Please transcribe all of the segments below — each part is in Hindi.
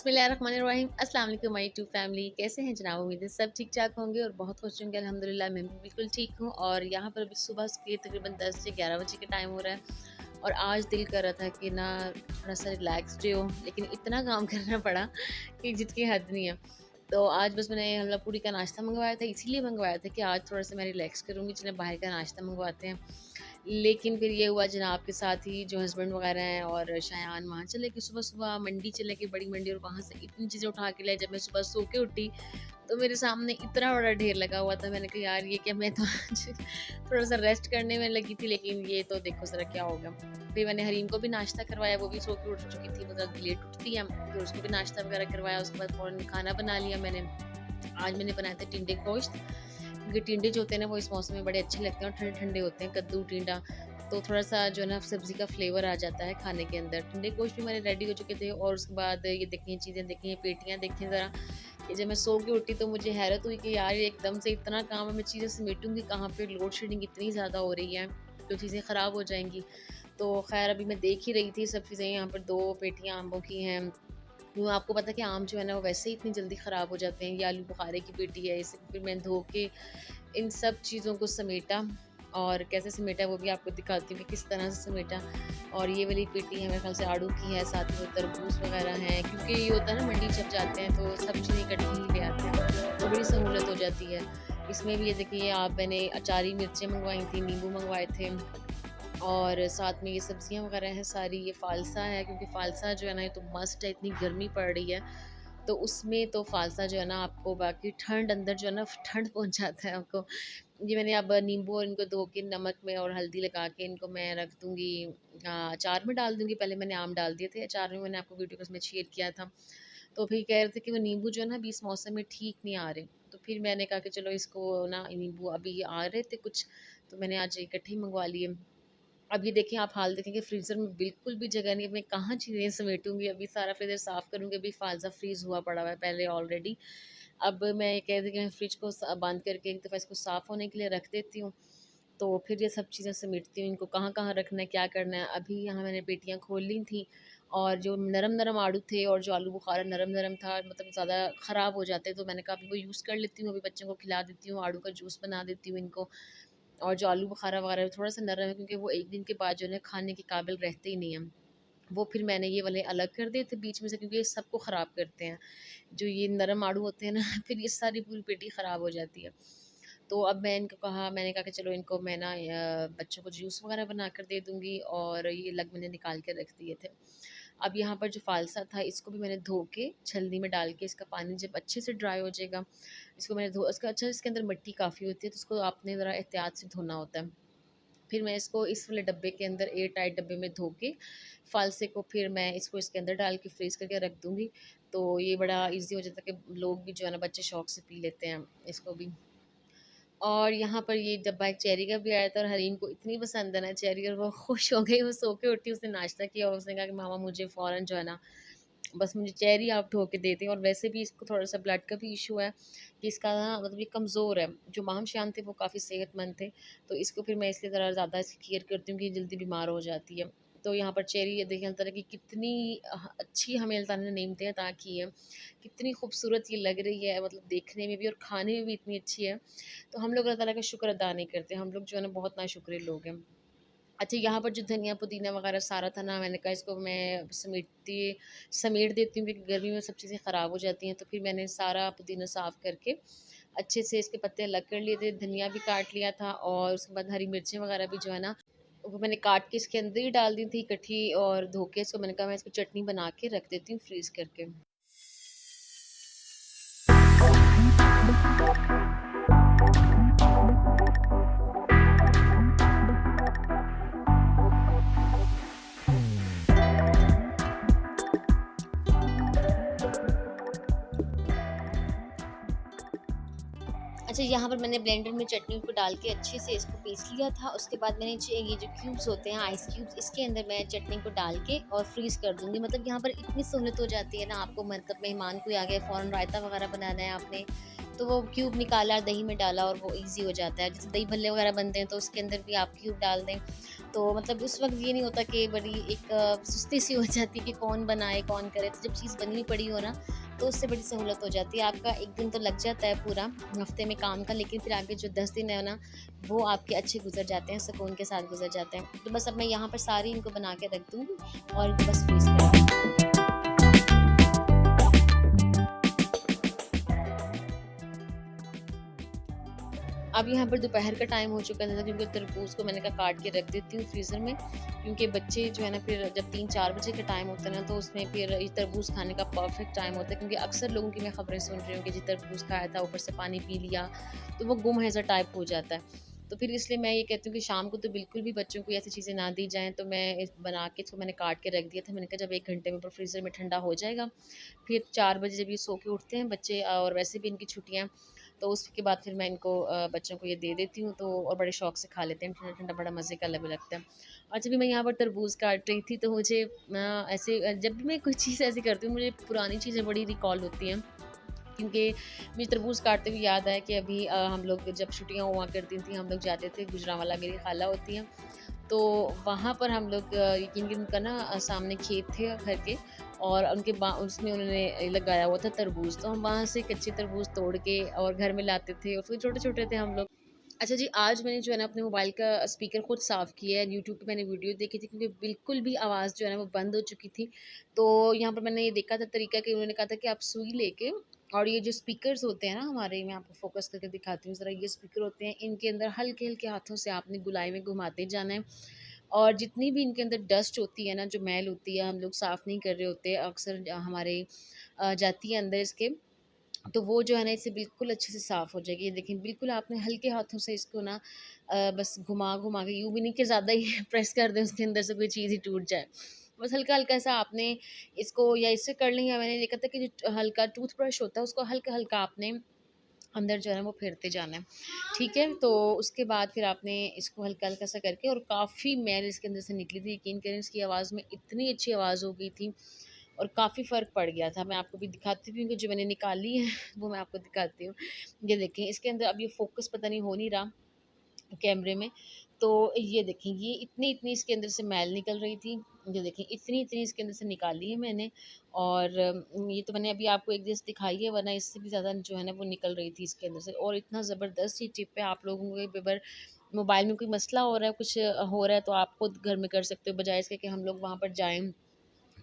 बिस्मिल्लाहिर्रहमानिर्रहीम। अस्सलाम वालेकुम माय यूट्यूब फैमिली, कैसे हैं जनाब? उम्मीद है सब ठीक ठाक होंगे और बहुत खुश होंगे। अल्हम्दुलिल्लाह मैं भी बिल्कुल ठीक हूँ। और यहाँ पर अभी सुबह के तकरीबन 10 से 11 बजे का टाइम हो रहा है और आज दिल कर रहा था कि ना थोड़ा सा रिलैक्स डे हो, लेकिन इतना काम करना पड़ा कि जिसकी हद नहीं है। तो आज बस मैंने हल्ला पूड़ी का नाश्ता मंगवाया था, इसीलिए मंगवाया था कि आज थोड़ा सा मैं रिलैक्स करूँगी, चलिए बाहर का नाश्ता मंगवाते हैं। लेकिन फिर ये हुआ जनाब के साथ ही जो हस्बैंड वगैरह हैं और शायान वहाँ चले गए, सुबह-सुबह मंडी चले गए, बड़ी मंडी, और वहाँ से इतनी चीज़ें उठा के लाए। जब मैं सुबह सो के उठी तो मेरे सामने इतना बड़ा ढेर लगा हुआ था। मैंने कहा यार ये क्या, मैं तो आज थोड़ा-सा रेस्ट करने में लगी थी, लेकिन ये तो देखो ज़रा क्या हो गया। फिर मैंने हरीम को भी नाश्ता करवाया, वो भी सो के उठ चुकी थी, मतलब लेट उठती है, फिर उसको भी नाश्ता वगैरह करवाया। उसके बाद फ़ौरन खाना बना लिया मैंने। आज मैंने बनाए थे टिंडे गोश्त, क्योंकि टिंडे जो होते हैं ना वो इस मौसम में बड़े अच्छे लगते हैं और ठंडे-ठंडे होते हैं, कद्दू, टिंडा, तो थोड़ा-सा जो है ना सब्ज़ी का फ्लेवर आ जाता है खाने के अंदर। टिंडे गोश्त भी मेरे रेडी हो चुके थे और उसके बाद ये देखिए चीज़ें देखिए, पेटियाँ देखिए ज़रा। ये जब मैं सो के उठी तो मुझे हैरत हुई कि यार ये एकदम से इतना काम है, मैं चीज़ें समेटूँगी कहाँ पे, लोड शेडिंग इतनी ज़्यादा हो रही है, तो चीज़ें ख़राब हो जाएँगी। तो ख़ैर अभी मैं देख ही रही थी सब चीज़ें, यहाँ पर 2 पेटियाँ आमों की हैं। वो आपको पता है कि आम जो है ना वो वैसे ही इतनी जल्दी ख़राब हो जाते हैं। ये आलू बुखारे की पेटी है, इसे फिर मैं धो के इन सब चीज़ों को समेटा, और कैसे समेटा वो भी आपको दिखाती हूँ कि किस तरह से समेटा। और ये वाली पेटी है मेरे ख़्याल से आड़ू की है, साथ में तरबूज वग़ैरह हैं, क्योंकि ये होता है ना मंडी जब जाते हैं तो सब चीज़ें इकट्ठी ही ले आते हैं, तो बड़ी सहूलत हो जाती है। इसमें भी ये देखिए आप, मैंने अचारी मिर्चें मँगवाई थी, नींबू मँगवाए थे, और साथ में ये सब्जियाँ वगैरह हैं सारी। ये फ़ालसा है, क्योंकि फ़ालसा जो है ना ये तो मस्ट है, इतनी गर्मी पड़ रही है, तो उसमें तो फ़ालसा जो है ना आपको बाकी ठंड अंदर जो है ना ठंड पहुँचाता है आपको। ये मैंने अब नींबू और इनको धो के नमक में और हल्दी लगा के इनको मैं रख दूँगी, अचार में डाल दूँगी। पहले मैंने आम डाल दिए थे अचार में, मैंने आपको वीडियो उसमें शेयर किया था। तो फिर कह रहे थे कि वो नींबू जो है ना अभी इस मौसम में ठीक नहीं आ रहे, तो फिर मैंने कहा कि चलो इसको ना नींबू अभी आ रहे थे कुछ, तो मैंने आज इकट्ठे ही मँगवा लिए। अब ये देखें आप, हाल देखेंगे फ्रीज़र में बिल्कुल भी जगह नहीं है, मैं कहाँ चीज़ें समेटूँगी, अभी सारा फ्रीज़र साफ़ करूँगी, अभी फ़ालसा फ्रीज़ हुआ पड़ा हुआ है पहले ऑलरेडी। अब मैं ये कह रही थी कि मैं फ्रिज को बंद करके एक दफ़ा इसको साफ़ होने के लिए रख देती हूँ, तो फिर ये सब चीज़ें समेटती हूँ, इनको कहाँ-कहाँ रखना है, क्या करना है। अभी यहाँ मैंने पेटियाँ खोल ली थी, और जो नरम-नरम आड़ू थे और जो आलू बुखारा नरम-नरम था, मतलब ज़्यादा ख़राब हो जाते, तो मैंने कहा अभी वो यूज़ कर लेती हूँ, अभी बच्चों को खिला देती हूँ, आड़ू का जूस बना देती हूँ इनको। और जो आलू बुखारा वगैरह थोड़ा-सा नरम है, क्योंकि वो 1 दिन के बाद जो है ना खाने के काबिल रहते ही नहीं हैं। वो फिर मैंने ये वाले अलग कर दिए थे बीच में से, क्योंकि ये सबको ख़राब करते हैं। जो ये नरम आड़ू होते हैं ना फिर ये सारी पूरी पेटी ख़राब हो जाती है। तो अब मैंने कहा कि चलो इनको मैं ना बच्चों को जूस वगैरह बना कर दे दूँगी, और ये अलग मैंने निकाल के रख दिए थे। अब यहाँ पर जो फ़ालसा था इसको भी मैंने धो के छलनी में डाल के, इसका पानी जब अच्छे से ड्राई हो जाएगा, इसको मैंने धो इसका अच्छा, इसके अंदर मिट्टी काफ़ी होती है, तो उसको आपने ज़रा एहतियात से धोना होता है। फिर मैं इसको इस वाले डब्बे के अंदर, एयर टाइट डब्बे में धो के फ़ालसे को फिर मैं इसको इसके अंदर डाल के फ्रीज़ करके रख दूँगी। तो ये बड़ा ईज़ी हो जाता है कि लोग भी जो है ना बच्चे शौक से पी लेते हैं इसको भी। और यहाँ पर ये डब्बा एक चेरी का भी आया था, और हरीम को इतनी पसंद है ना चेरी, और वो खुश हो गई, वो सो के उठी, उसने नाश्ता किया और उसने कहा कि मामा मुझे फ़ौरन जो है ना बस मुझे चेरी आप धो के दे दें। और वैसे भी इसको थोड़ा-सा ब्लड का भी इश्यू है, कि इसका ना मतलब ये कमज़ोर है। जो माम-शान थे वो काफ़ी सेहतमंद थे, तो इसको फिर मैं इसलिए ज़रा ज़्यादा इसकी केयर करती हूँ कि ये जल्दी बीमार हो जाती है। तो यहाँ पर चेरी ये देखिए अल्लाह ताला की कितनी अच्छी हमें अल्लाह ताला ने नेमतें अता की हैं। कितनी खूबसूरत ये लग रही है, मतलब देखने में भी और खाने में भी इतनी अच्छी है। तो हम लोग अल्लाह ताला का शुक्र अदा नहीं करते, हम लोग जो है ना बहुत नाशुक्रे लोग हैं। अच्छा, यहाँ पर जो धनिया पुदीना वगैरह सारा था ना, मैंने कहा इसको मैं समेट देती हूँ, क्योंकि गर्मी में सब चीज़ें ख़राब हो जाती हैं। तो फिर मैंने सारा पुदीना साफ़ करके अच्छे से इसके पत्ते अलग कर लिए थे, धनिया भी काट लिया था, और उसके बाद हरी मिर्चें वगैरह भी जो है ना वो मैंने काट के इसके अंदर ही डाल दी थी इकट्ठी, और धो के इसको मैंने कहा मैं इसको चटनी बना के रख देती हूँ फ्रीज़ करके। अच्छा, यहाँ पर मैंने ब्लेंडर में चटनी को डाल के अच्छे से इसको पीस लिया था। उसके बाद मैंने ये जो क्यूब्स होते हैं, आइस क्यूब्स, इसके अंदर मैं चटनी को डाल के और फ्रीज़ कर दूँगी। मतलब यहाँ पर इतनी सहूलत हो जाती है ना आपको, मतलब मेहमान कोई आ गया, फ़ौरन रायता वग़ैरह बनाना है आपने, तो वो क्यूब निकाला, दही में डाला और वो ईज़ी हो जाता है। जैसे दही भल्ले वगैरह बनते हैं तो उसके अंदर भी आप क्यूब डाल दें, तो मतलब उस वक़्त ये नहीं होता कि बड़ी एक सुस्ती सी हो जाती है कि कौन बनाए, कौन करे। तो जब चीज़ बनी पड़ी हो ना, तो उससे बड़ी सहूलत हो जाती है। आपका 1 दिन तो लग जाता है पूरा हफ़्ते में काम का, लेकिन फिर आगे जो 10 दिन है ना, वो आपके अच्छे गुज़र जाते हैं, सुकून के साथ गुज़र जाते हैं। तो बस अब मैं यहाँ पर सारी इनको बना के रख दूँगी और इनको बस फ्रीज़ कर दूँगी। अब यहाँ पर दोपहर का टाइम हो चुका था, क्योंकि तरबूज़ को मैंने कहा काट के रख देती हूँ फ्रीज़र में, क्योंकि बच्चे जो है ना फिर जब 3-4 बजे का टाइम होता है ना, तो उसमें फिर ये तरबूज़ खाने का परफेक्ट टाइम होता है, क्योंकि अक्सर लोगों की मैं खबरें सुन रही हूँ कि जी तरबूज़ खाया था, ऊपर से पानी पी लिया, तो वो गुम है टाइप हो जाता है। तो फिर इसलिए मैं ये कहती हूँ कि शाम को तो बिल्कुल भी बच्चों को ऐसी चीज़ें ना दी जाएँ, तो मैं इस बना के इसको मैंने काट के रख दिया था। मैंने कहा जब 1 घंटे में ऊपर फ्रीज़र में ठंडा हो जाएगा, फिर 4 बजे जब ये सो के उठते हैं बच्चे, और वैसे भी इनकी छुट्टियाँ, तो उसके बाद फिर मैं इनको बच्चों को ये दे देती हूँ, तो और बड़े शौक से खा लेते हैं ठंडा-ठंडा, बड़ा मज़े का लग लगता है। और जब भी मैं यहाँ पर तरबूज़ काट रही थी, तो मुझे ऐसे जब भी मैं कोई चीज़ ऐसी करती हूँ, मुझे पुरानी चीज़ें बड़ी रिकॉल होती हैं। क्योंकि मुझे तरबूज़ काटते हुए याद आया कि अभी हम लोग जब छुट्टियाँ हुआ करती थी, हम लोग जाते थे गुजरांवाला, मेरी खाला होती हैं, तो वहाँ पर हम लोग यकीन करिए उनका ना सामने खेत थे घर के, और उनके उसमें उन्होंने लगाया हुआ था तरबूज, तो हम वहाँ से कच्चे तरबूज तोड़ के और घर में लाते थे, और फिर छोटे छोटे थे हम लोग। अच्छा जी, आज मैंने जो है ना अपने मोबाइल का स्पीकर खुद साफ़ किया है। यूट्यूब पे मैंने वीडियो देखी थी, क्योंकि बिल्कुल भी आवाज़ जो है ना वो बंद हो चुकी थी। तो यहाँ पर मैंने ये देखा था तरीका, कि उन्होंने कहा था कि आप सुई लेके, और ये जो स्पीकर्स होते हैं ना हमारे, मैं आपको फ़ोकस करके दिखाती हूँ ज़रा, ये स्पीकर होते हैं, इनके अंदर हल्के-हल्के हाथों से आपने गुलाई में घुमाते जाना है, और जितनी भी इनके अंदर डस्ट होती है ना, जो मैल होती है, हम लोग साफ़ नहीं कर रहे होते, अक्सर हमारे जाती है अंदर इसके, तो वो जो है ना इससे बिल्कुल अच्छे से साफ़ हो जाएगी। ये देखें, बिल्कुल आपने हल्के हाथों से इसको ना बस घुमा-घुमा के, यूँ भी नहीं कि ज़्यादा ही प्रेस कर दें उसके अंदर से कोई चीज़ ही टूट जाए। बस हल्का-हल्का सा आपने इसको, या इससे कर लें, या मैंने देखा था कि जो हल्का टूथब्रश होता है, उसको हल्का-हल्का आपने अंदर जो है ना वो फेरते जाना है। ठीक है? तो उसके बाद फिर आपने इसको हल्का-हल्का सा करके, और काफ़ी मैल इसके अंदर से निकली थी। यकीन करें, इसकी आवाज़ में इतनी अच्छी आवाज़ हो गई थी, और काफ़ी फ़र्क पड़ गया था। मैं आपको भी दिखाती भी हूँ कि जो मैंने निकाली है वो मैं आपको दिखाती हूँ। ये देखें, इसके अंदर अब ये फ़ोकस पता नहीं हो नहीं रहा कैमरे में। तो ये देखें, ये इतनी-इतनी इसके अंदर से मैल निकल रही थी। ये देखें, इतनी-इतनी इसके अंदर से निकाली है मैंने, और ये तो मैंने अभी आपको एक जैसे दिखाई है, वरना इससे भी ज़्यादा जो है ना वो निकल रही थी इसके अंदर से। और इतना ज़बरदस्त ये टिप है, आप लोगों को अगर मोबाइल में कोई मसला हो रहा है, कुछ हो रहा है, तो आप खुद घर में कर सकते हो, बजाए इसके कि हम लोग वहाँ पर जाएँ,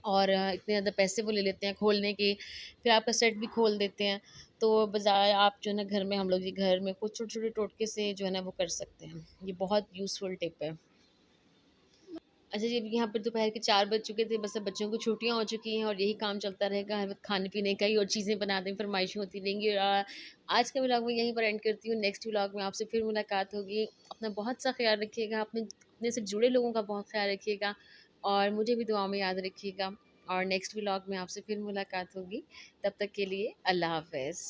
और इतने ज़्यादा पैसे वो ले लेते हैं खोलने के, फिर आपका सेट भी खोल देते हैं। तो बजाय आप जो है ना घर में, हम लोग ये घर में कुछ छोटे-छोटे टोटके से जो है ना वो कर सकते हैं। ये बहुत यूज़फुल टिप है। अच्छा जी, अभी यहाँ पर दोपहर के 4 बज चुके थे, बस अब बच्चों को छुट्टियाँ हो चुकी हैं, और यही काम चलता रहेगा, हर वक़्त खाने-पीने का ही, और चीज़ें बनाने की फ़रमाइशें होती रहेंगी। आज का व्लॉग मैं यहीं पर एंड करती हूँ, नेक्स्ट व्लॉग में आपसे फिर मुलाकात होगी। अपना बहुत सा ख़्याल रखिएगा, अपने से जुड़े लोगों का बहुत ख़्याल रखिएगा, और मुझे भी दुआ में याद रखिएगा, और नेक्स्ट व्लॉग में आपसे फिर मुलाकात होगी। तब तक के लिए अल्लाह हाफ़िज़।